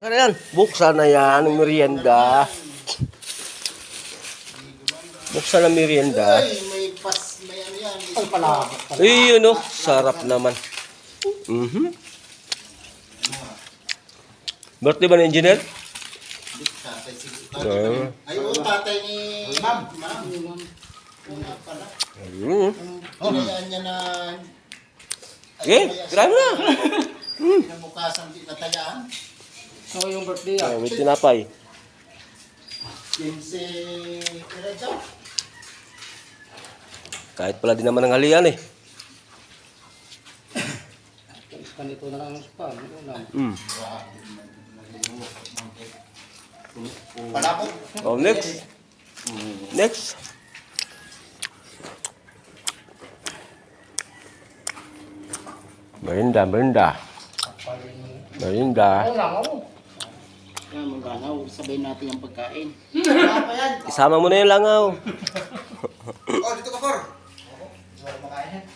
Ano yan? Buksan na yan, ang merienda. Buksan na merienda. Ay, may ano yan. Ay, palabot pala. Ay, yun o. Sarap naman. Birthday ba ng engineer? Tatay, sige. Ay, oo, tatay ni Ma'am. Una pala. Pinayaan niya na... Grabe na. Pinabukasan di natayaan. So, yung birthday ah. May tinapay. 15 kira daw. Kahit pala din naman ang halian eh. Ganito na lang ang spam. Palabot. Oh, next. Next. Merinda. Ano lang ako? Yan, maganaw. Sabihin natin yung pagkain. Wala pa yan. Isama mo na yung langaw. Oh, dito ka, Por. Wala makain yan.